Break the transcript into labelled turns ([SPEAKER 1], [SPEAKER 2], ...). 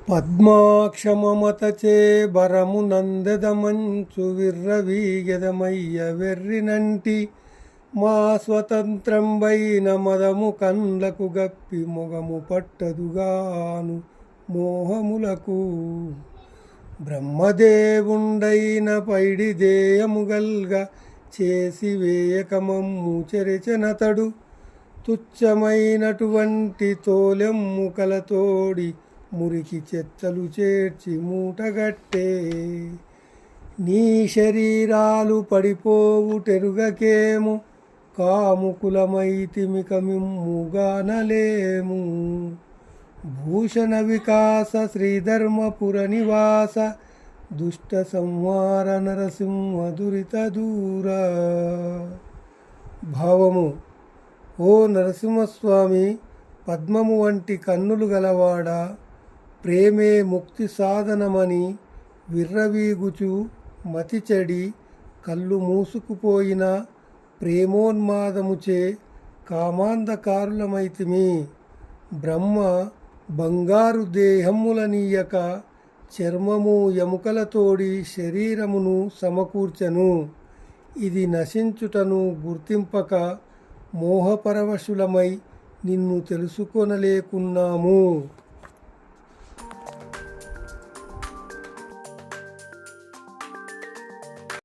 [SPEAKER 1] పద్మాక్షమమతచే బరమునందెదమంచు విర్రవీగెదమయ్య వెర్రినంటి మా స్వతంత్రంబైన మదము కండ్లకు గప్పి మొగము పట్టదుగాను మోహములకు బ్రహ్మదేవుండైన పైడిదేయముగల్గ చేసి వేయకమమ్ము చెరచెనతడు తుచ్చమైనటువంటి తోలెమ్ముకలతోడి మురికి చెత్తలు చేర్చి మూటగట్టే నీ శరీరాలు పడిపోవుటెరుగకేము కాముకులమైతిమిక మిమ్ముగానలేము భూషణ వికాస శ్రీధర్మపుర నివాస దుష్ట సంహార నరసింహ దురిత దూర. భావము: ఓ నరసింహస్వామి, పద్మము వంటి కన్నులు గలవాడా, ప్రేమే ముక్తి సాధనమని విర్రవీగుచు మతి చెడి కళ్ళు మూసుకుపోయిన ప్రేమోన్మాదముచే కామాంధకారులమైతిమి. బ్రహ్మ బంగారు దేహములనీయక చర్మము ఎముకలతోడి శరీరమును సమకూర్చెను. ఇది నశించుటను గుర్తింపక మోహపరవశులమై నిన్ను తెలుసుకొనలేకున్నాము.